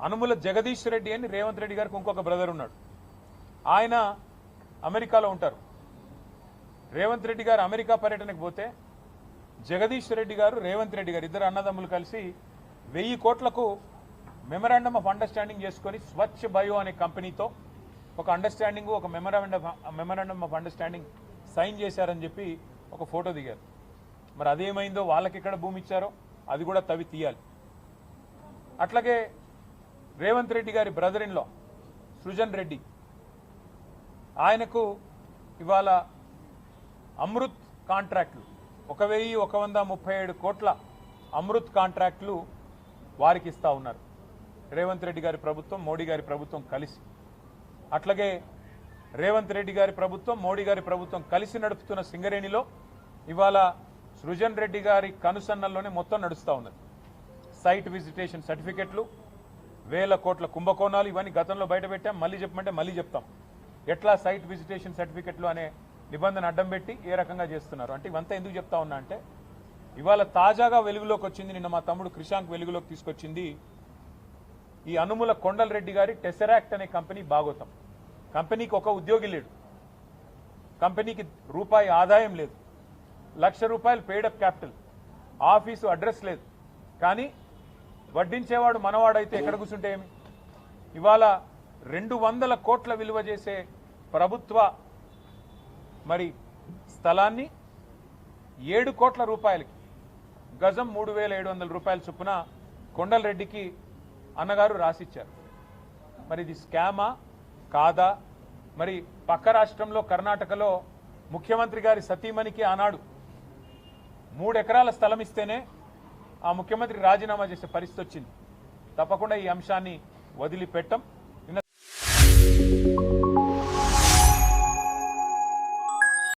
అనుముల జగదీష్ రెడ్డి అని రేవంత్ రెడ్డి గారికి ఇంకొక బ్రదర్ ఉన్నాడు. ఆయన అమెరికాలో ఉంటారు. రేవంత్ రెడ్డి గారు అమెరికా పర్యటనకు పోతే జగదీష్ రెడ్డి గారు రేవంత్ రెడ్డి గారు ఇద్దరు అన్నదమ్ములు కలిసి 1000 కోట్లకు మెమరాండమ్ ఆఫ్ అండర్స్టాండింగ్ చేసుకొని స్వచ్ఛ బయో అనే కంపెనీతో ఒక అండర్స్టాండింగ్ ఒక మెమరాండమ్ ఆఫ్ అండర్స్టాండింగ్ సైన్ చేశారని చెప్పి ఒక ఫోటో దిగారు. మరి అదేమైందో, వాళ్ళకి ఎక్కడ భూమి ఇచ్చారో అది కూడా తవి తీయాలి. అట్లాగే రేవంత్ రెడ్డి గారి brother in law Srujan Reddy, ఆయనకు ఇవాళ అమృత్ కాంట్రాక్టులు 1137 కోట్ల అమృత్ కాంట్రాక్టులు వారికి ఇస్తా ఉన్నారు రేవంత్ రెడ్డి గారి ప్రభుత్వం, మోడీ గారి ప్రభుత్వం కలిసి. అట్లాగే రేవంత్ రెడ్డి గారి ప్రభుత్వం, మోడీ గారి ప్రభుత్వం కలిసి నడుపుతున్న సింగరేణిలో ఇవాళ సృజన్ రెడ్డి గారి కనుసన్నల్లోనే మొత్తం నడుస్తూ ఉన్నది. సైట్ విజిటేషన్ సర్టిఫికెట్లు, 1000 కోట్ల కుంభకోణాలు, ఇవన్నీ గతంలో బయటపెట్టాం. మళ్ళీ చెప్పమంటే మళ్ళీ చెప్తాం. ఎట్లా సైట్ విజిటేషన్ సర్టిఫికెట్లు అనే నిబంధన అడ్డం పెట్టి ఏ రకంగా చేస్తున్నారు అంటే ఇవంతా ఎందుకు చెప్తా ఉన్నా అంటే ఇవాళ తాజాగా వెలుగులోకి వచ్చింది, నిన్న మా తమ్ముడు క్రిషాంక్ వెలుగులోకి తీసుకొచ్చింది, ఈ అనుముల కొండల్ రెడ్డి గారి టెసరాక్ట్ అనే కంపెనీ భాగోతం. కంపెనీకి ఒక ఉద్యోగి లేడు, కంపెనీకి రూపాయి ఆదాయం లేదు, ₹1,00,000 పెయిడప్ క్యాపిటల్, ఆఫీసు అడ్రస్ లేదు. కానీ వడ్డించేవాడు మనవాడైతే ఎక్కడ కూర్చుంటే ఏమి? ఇవాళ 200 కోట్ల విలువ చేసే ప్రభుత్వ మరి స్థలాన్ని 7 కోట్ల రూపాయలకి, గజం 3,700 రూపాయల చొప్పున కొండల్ రెడ్డికి అన్నగారు రాసిచ్చారు. మరి ఇది స్కామా కాదా? మరి పక్క రాష్ట్రంలో కర్ణాటకలో ముఖ్యమంత్రి గారి సతీమణికి ఆనాడు 3 ఎకరాల స్థలం ఇస్తేనే ఆ ముఖ్యమంత్రి రాజీనామా చేసే పరిస్థితి వచ్చింది. తప్పకుండా ఈ అంశాన్ని వదిలిపెట్టం.